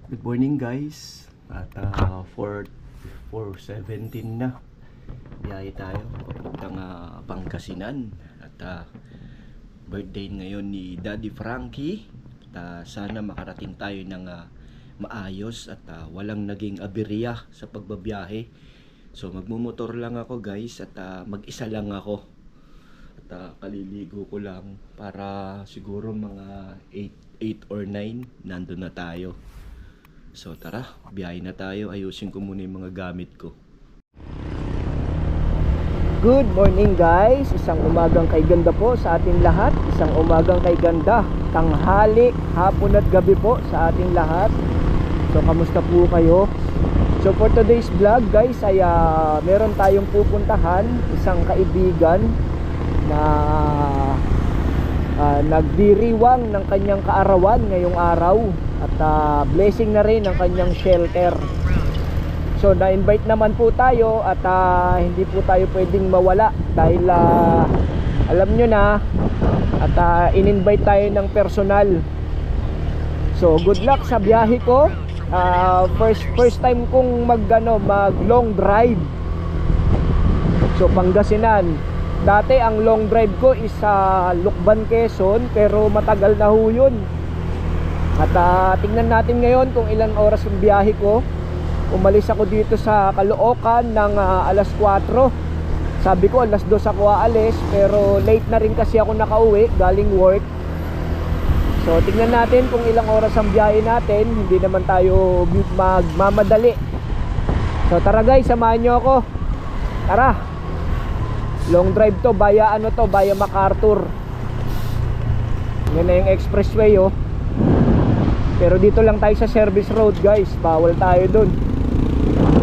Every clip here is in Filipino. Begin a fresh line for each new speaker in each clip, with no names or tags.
Good morning guys. At 4:17 na. Biyahe tayo papuntang Pangasinan. At birthday ngayon ni Daddy Frankie. At sana makarating tayo ng maayos at walang naging aberya sa pagbabiyahe. So magmumotor lang ako guys at mag-isa lang ako. At kaliligo ko lang para siguro mga 8 or 9 nandun na tayo. So tara, biyahe na tayo. Ayusin ko muna yung mga gamit ko.
Good morning guys, isang umagang kay ganda po sa ating lahat. Isang umagang kay ganda, tanghali, hapon at gabi po sa ating lahat. So kamusta po kayo? So for today's vlog guys ay meron tayong pupuntahan, isang kaibigan na nagdiriwang ng kanyang kaarawan ngayong araw. At blessing na rin ang kanyang shelter. So na-invite naman po tayo at hindi po tayo pwedeng mawala dahil alam nyo na at in-invite tayo ng personal. So good luck sa biyahe ko. First time kong mag long drive. So Pangasinan. Dati ang long drive ko is sa Lucban, Quezon, pero matagal na ho yun. At tingnan natin ngayon kung ilang oras yung biyahe ko. Umalis ako dito sa Caloocan ng alas 4. Sabi ko alas 2 ako aalis, pero late na rin kasi ako nakauwi galing work. So tingnan natin kung ilang oras ang biyahe natin. Hindi naman tayo magmamadali. So tara guys, samahan nyo ako. Tara. Long drive to, via via MacArthur. Yan na yung expressway oh. Pero dito lang tayo sa service road guys. Bawal tayo dun.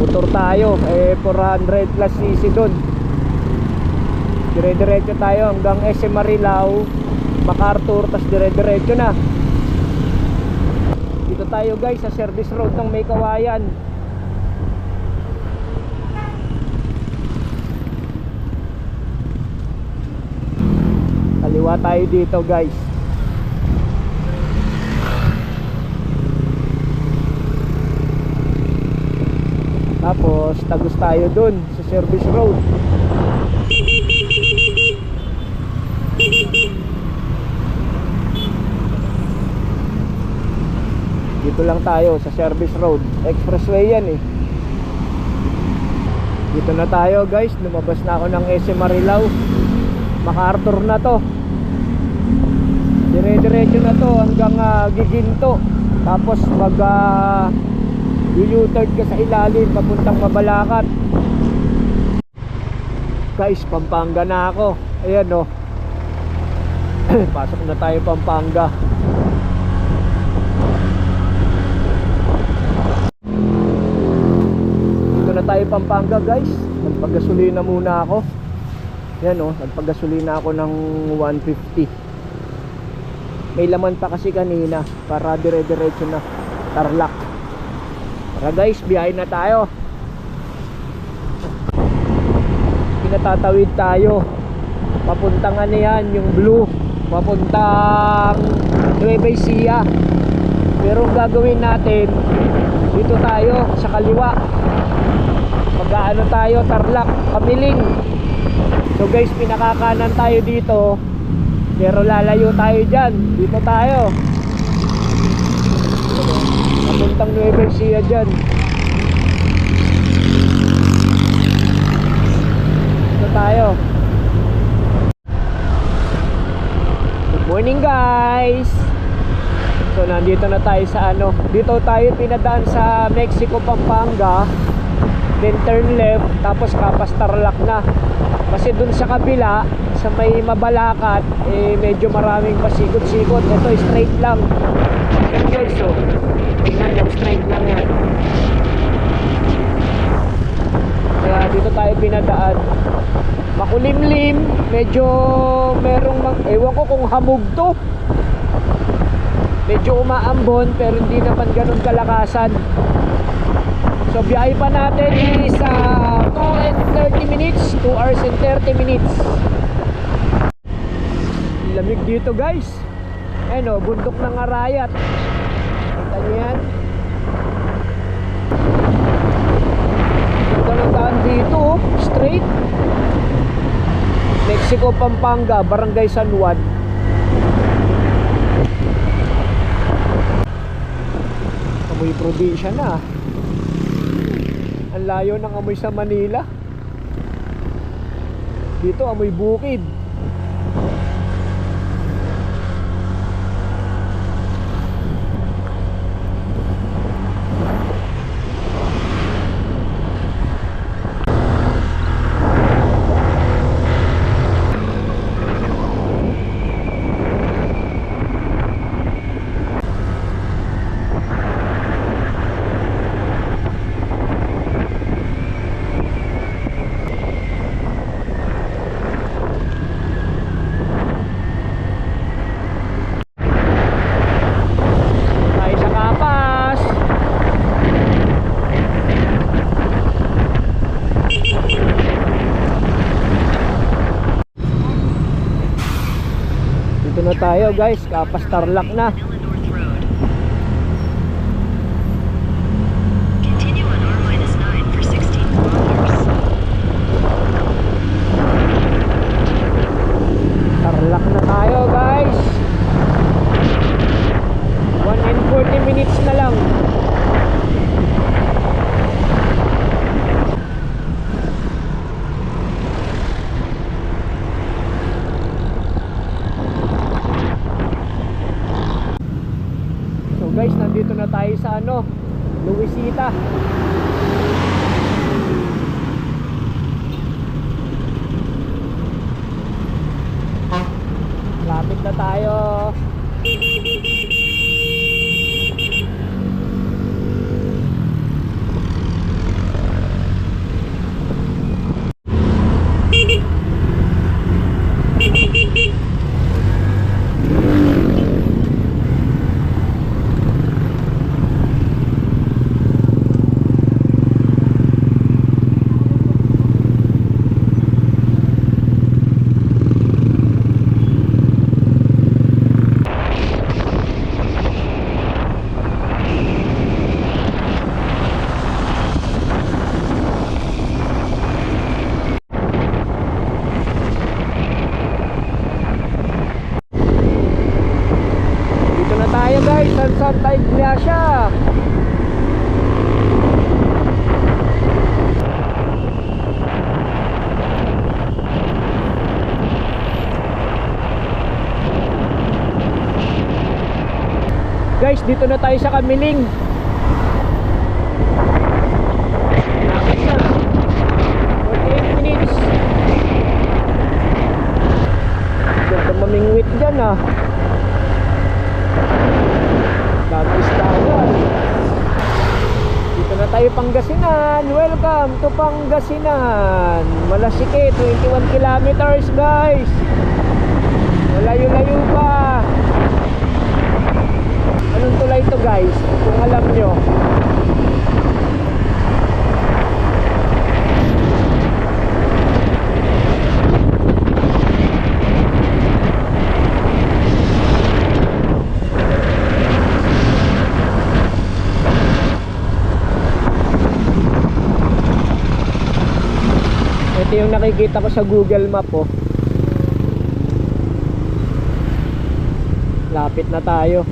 Motor tayo 400 plus cc dun. Dire-diretso tayo hanggang SM Marilao, MacArthur, tas dire-diretso na. Dito tayo guys sa service road ng May Kawayan. Kaliwa tayo dito guys. Tapos tagos tayo dun sa service road. Dito lang tayo sa service road. Expressway yan eh. Dito na tayo guys. Lumabas na ako ng SM Marilao. MacArthur na to. Dire-diretso na to hanggang Giginto. Tapos mag U-turn ka sa ilalim papuntang Mabalacat. Guys, Pampanga na ako. Ayan oh. Pasok na tayo Pampanga. Dito na tayo Pampanga guys. Nagpagasolina muna ako. Ayan oh, nagpagasolina ako ng 150. May laman pa kasi kanina para dire-diretso na Tarlac. Tara guys, biyahe na tayo. Pinatatawid tayo papuntang ano yan, yung blue, papuntang Nueva Ecija. Pero ang gagawin natin, dito tayo sa kaliwa. Pag-aano tayo, Tarlac, Kamiling. So guys, pinakakanan tayo dito, pero lalayo tayo dyan. Dito tayo papuntang Nueva Ecija dyan. Ito tayo. Good morning guys. So nandito na tayo sa dito tayo pinadaan sa Mexico, Pampanga. Then turn left, tapos Kapas Tarlac na. Kasi dun sa kabila, sa may Mabalacat, medyo maraming pasikot-sikot. Ito straight lang. Okay, so tingnan yung straight lang yan. Kaya dito tayo pinadaan. Makulimlim. Medyo merong ewan ko kung hamog to. Medyo umaambon pero hindi naman ganun kalakasan. So biyahe pa natin is 2 and 30 minutes 2 hours and 30 minutes. Lamig dito guys. Ayan o, bundok ng Arayat. Kita nyo yan. Sico, Pampanga, Barangay San Juan. Amoy probinsya na. Ang layo ng amoy sa Manila. Dito amoy bukid. Tayo sa Kapas. Dito na tayo guys, Kapas Tarlac na.
Continue on R-9 for 16 kilometers.
Tarlac na tayo guys. 1 and 40 minutes na lang. So guys, nandito na tayo sa Luisita. Lapit na tayo. Dito na tayo guys, Santa Iglesia. Guys, dito na tayo sa Kamiling. Lapit na. 48 minutes. Ganda mamingwit dyan ah. Nag-istagan. Dito na tayo Pangasinan. Welcome to Pangasinan. Malasike, 21 kilometers guys. Malayo-layo pa. Anong tulay to guys? Kung alam nyo. Ito yung nakikita ko sa Google Map oh. Lapit na tayo.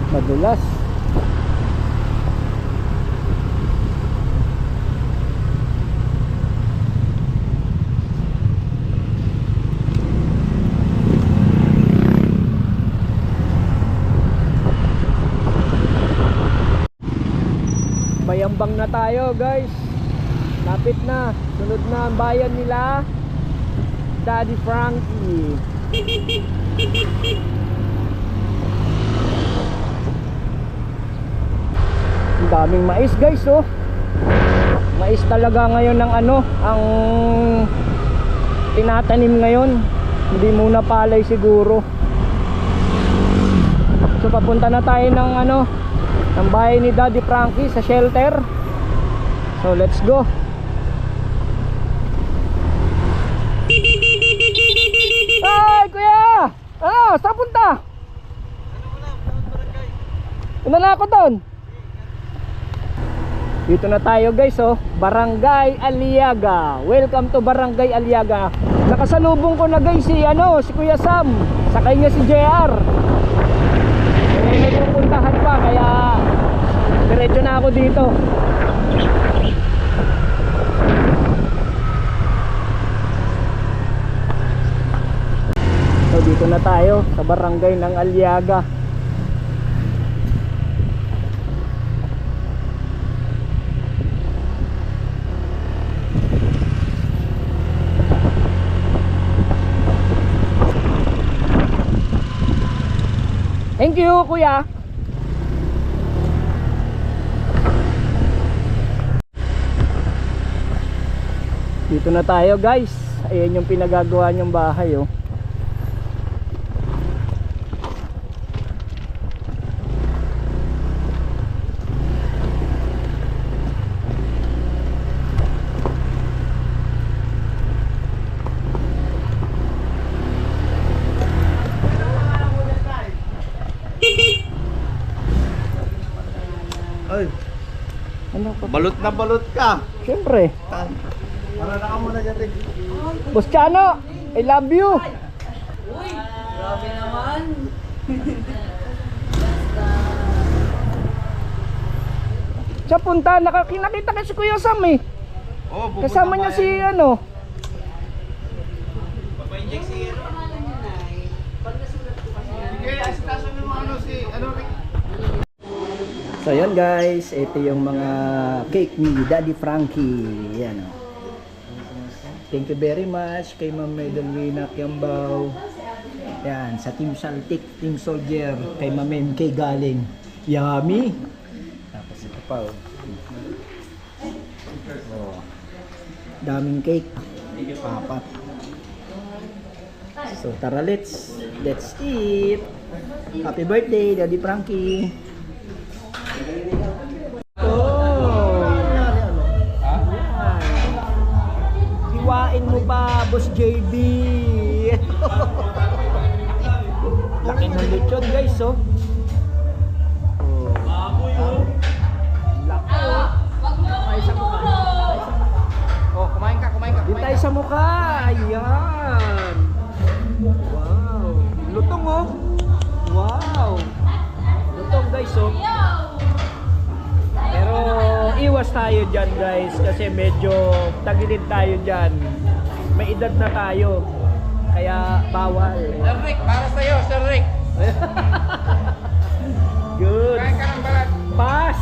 Madulas. Bayambang na tayo guys. Lapit na. Sunod na ang bayan nila Daddy Frankie. Ang daming mais guys oh. Mais talaga ngayon ng ang tinatanim ngayon. Hindi muna palay siguro. So papunta na tayo ng ng bahay ni Daddy Frankie sa shelter. So let's go. Ay kuya! Saan punta? Una na ako doon. Dito na tayo guys, oh. Barangay Aliaga. Welcome to Barangay Aliaga. Nakasalubong ko na guys si Kuya Sam. Sakay niya si JR. May pupuntahan pa kaya diretso na ako dito. So dito na tayo sa barangay ng Aliaga. Thank you, kuya. Dito na tayo, guys. Ayan yung pinagagawa niyong bahay, oh.
Ay,
Ano pa?
balot na balot ka.
Siyempre.
Para na ka muna dyan, Rick.
Boss Chano, I love you.
Grabe naman.
Siya punta, nakita ka si Kuya Sam eh.
Oh,
Kasama niya si
Papa-inject si Sige, asitasan mo si Rick.
So yun guys, ito yung mga cake ni Daddy Frankie. Yan, oh. Thank you very much kay Ma'am Medalwina Kiambao. Yan, sa Team Saltik, Team Soldier, kay Ma'am MK galing. Yummy! Tapos ito pa, oh. Oh. Daming cake. Papat. So tara, let's eat. Happy birthday, Daddy Frankie. Oh. Hiwain mo pa, Boss JB. Laki ng lechon, guys, oh. Laki, oh.
Oh, kumain ka.
Dito tayo sa mukha. Ayan. Wow. Lutong, oh. Wow. Lutong, guys, oh. Pero iwas tayo dyan, guys, kasi medyo tagilid tayo dyan. May edad na tayo. Kaya bawal.
Sir Rick, para sa'yo, Sir Rick.
Good.
Kumain ka ng balat.
Pass.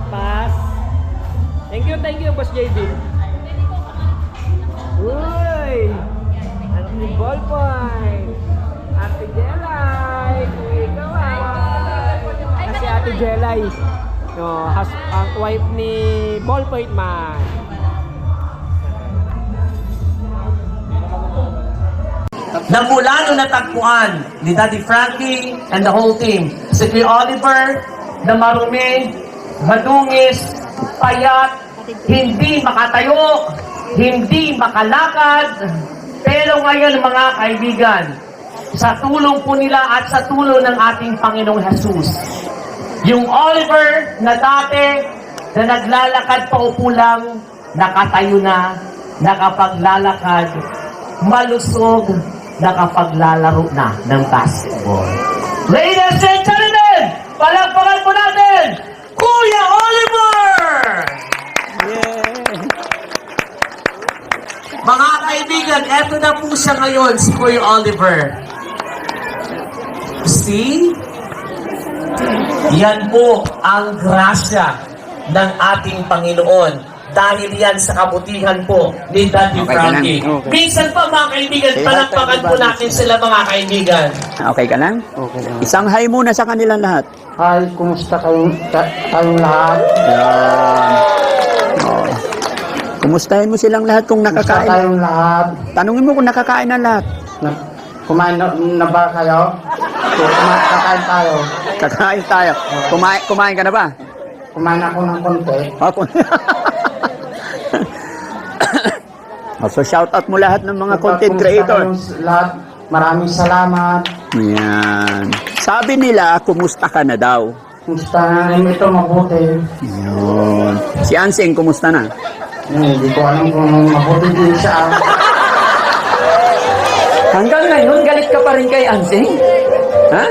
Pass. Thank you, Boss JB. Uy! Ano yung ballpoint? Ate Jelay! Ikaw kasi Ate Jelay, no, ang wife ni Ballpoint Man.
Nagmula nung natagpuan ni Daddy Frankie and the whole team, si Kuya Oliver, na marumi, madungis, payat, hindi makatayo, hindi makalakad. Pero ngayon mga kaibigan, sa tulong po nila at sa tulong ng ating Panginoong Jesus, yung Oliver na dati na naglalakad pa upo lang, nakatayo na, nakapaglalakad, malusog, nakapaglalaro na ng basketball. Ladies and gentlemen, palakpakan po natin, Kuya Oliver! Mga kaibigan, eto na po siya ngayon, si Kuya Oliver. See? Yan po ang grasya ng ating Panginoon. Dahil yan sa kabutihan po ni Daddy Frankie. Minsan pa mga kaibigan, palakpakan po natin sila mga kaibigan.
Okay ka lang?
Okay lang.
Isang hi muna sa kanilang lahat.
Hi, kumusta kayong lahat?
Yan. Oh. Kumustahin mo silang lahat kung
Kumusta
nakakain.
kayong lahat?
Tanungin mo kung nakakain na lahat.
Kumain na ba kayo? Kakain tayo.
Kakain tayo. Kumain ka na ba?
Kumain ako ng konti.
Ako. So shout out mo lahat ng mga content
Kumusta
creator.
kayong lahat? Maraming salamat.
Yan. Sabi nila, kumusta ka na daw.
Kumusta na ito mabuti?
Yun. Si Ansing, kumusta na?
Hindi ko alam kung mabuti din siya.
Hanggang ngayon, galit ka pa rin kay Ansing? Ha?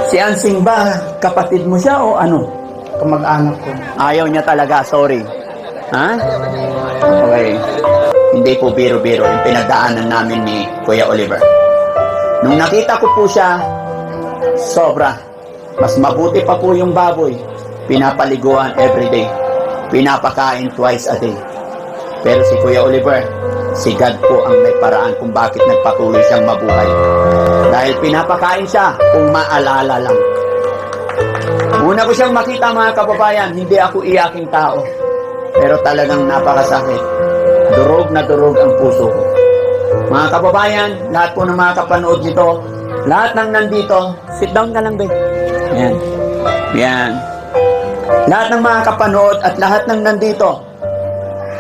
Si Ansing ba, kapatid mo siya o ano?
Kamag-anak ko.
Ayaw niya talaga, sorry. Ha? Okay. Hindi po biro-biro yung pinagdaanan namin ni Kuya Oliver. Nung nakita ko po siya, sobra. Mas mabuti pa po yung baboy. Pinapaliguan everyday. Pinapakain twice a day. Pero si Kuya Oliver, si God po ang may paraan kung bakit nagpatuloy siyang mabuhay. Dahil pinapakain siya kung maalala lang. Una ko siyang makita mga kababayan, hindi ako iyaking tao. Pero talagang napakasakit. Durog na durog ang puso ko. Mga kababayan, lahat po ng mga kapanood nito, lahat ng nandito, sit down ka lang, be. Yan. Yan. Lahat ng mga kapanood at lahat ng nandito,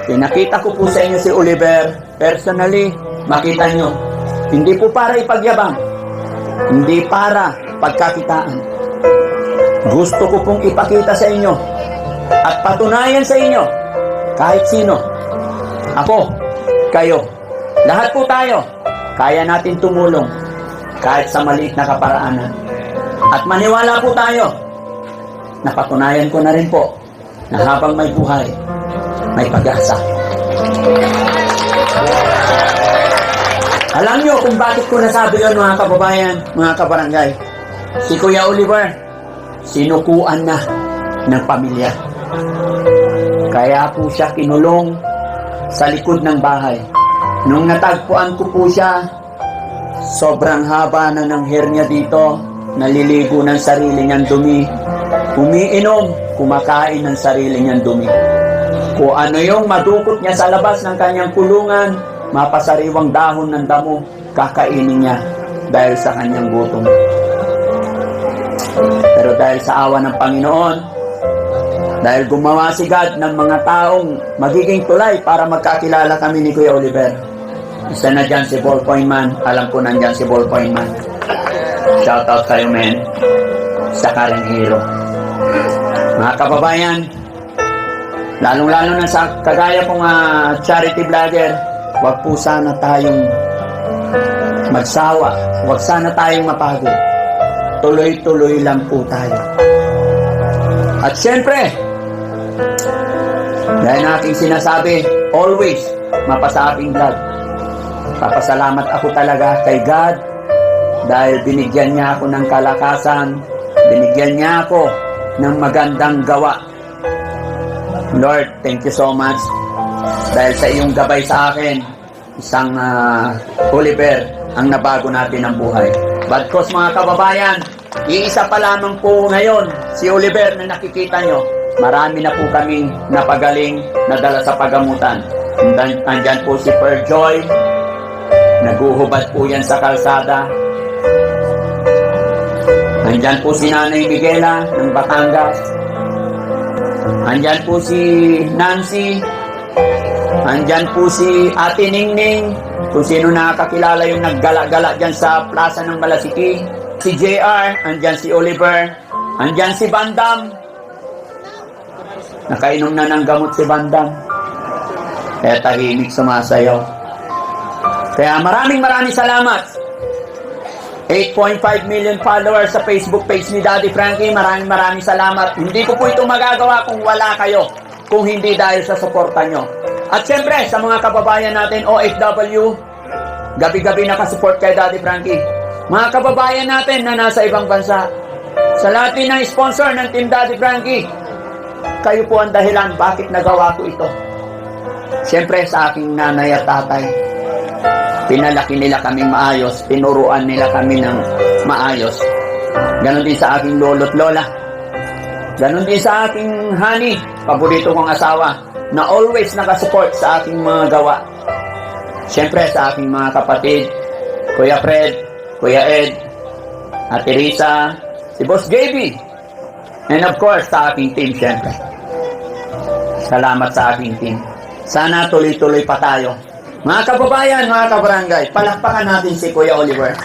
pinakita ko po sa inyo si Oliver. Personally, makita nyo. Hindi po para ipagyabang. Hindi para pagkakitaan. Gusto ko pong ipakita sa inyo at patunayan sa inyo kahit sino. Ako, kayo, lahat po tayo, kaya natin tumulong kahit sa maliit na kaparaanan. At maniwala po tayo, napatunayan ko na rin po na habang may buhay, may pag-asa. Alam nyo kung bakit ko nasabi yun mga kababayan, mga kabarangay. Si Kuya Oliver, sinukuan na ng pamilya. Kaya po siya kinulong sa likod ng bahay. Nung natagpuan ko po siya, sobrang haba na ng hair niya dito, naliligo ng sarili niyang dumi, umiinom, kumakain ng sarili niyang dumi. Kung ano yung madukot niya sa labas ng kanyang kulungan, mapasariwang dahon ng damo, kakainin niya dahil sa kanyang gutom. Pero dahil sa awa ng Panginoon, dahil gumawa si God ng mga taong magiging tulay para magkakilala kami ni Kuya Oliver. Isa na dyan si Ballpoint Man. Alam ko nandyan si Ballpoint Man. Shout out sa'yo, men. Sa Karen Hero. Mga kababayan, lalong-lalo na sa kagaya pong charity vlogger, wag po sana tayong magsawa. Wag sana tayong mapagod. Tuloy-tuloy lang po tayo. At syempre, dahil na aking sinasabi, always, mapasa aking vlog. Papasalamat ako talaga kay God dahil binigyan niya ako ng kalakasan, binigyan niya ako ng magandang gawa. Lord, thank you so much dahil sa iyong gabay sa akin, isang Oliver ang nabago natin ang buhay. But cause mga kababayan, iisa pa lamang po ngayon si Oliver na nakikita nyo. Marami na po kaming napagaling, nadala sa pagamutan. Andyan po si Perjoy, naguhubad po yan sa kalsada. Andyan po si Nanay Miguela ng Batangas. Andyan po si Nancy. Andyan po si Ate Ningning. Kung sino nakakilala yung naggala-gala dyan sa Plaza ng Malasiki. Si JR, andyan si Oliver. Andyan si Bandam. Nakainom na ng gamot si Bandam. Kaya tahimik sumasayaw. Kaya maraming salamat. 8.5 million followers sa Facebook page ni Daddy Frankie. Maraming salamat. Hindi ko po ito magagawa kung wala kayo. Kung hindi dahil sa suporta nyo. At syempre, sa mga kababayan natin, OFW, gabi-gabi nakasupport kay Daddy Frankie. Mga kababayan natin na nasa ibang bansa, sa lahat din ng sponsor ng Team Daddy Frankie, kayo po ang dahilan bakit nagawa ko ito. Syempre, sa aking nanay at tatay, pinalaki nila kaming maayos, tinuruan nila kami ng maayos. Ganon din sa aking lolo't lola. Ganon din sa aking honey, paborito kong asawa, na always nakasupport sa aking mga gawa. Siyempre sa aking mga kapatid, Kuya Fred, Kuya Ed, Ate Risa, si Boss JB, and of course sa aking team siyempre. Salamat sa aking team. Sana tuloy-tuloy pa tayo. Mga kababayan, mga kabarangay, palakpakan natin si Kuya Oliver.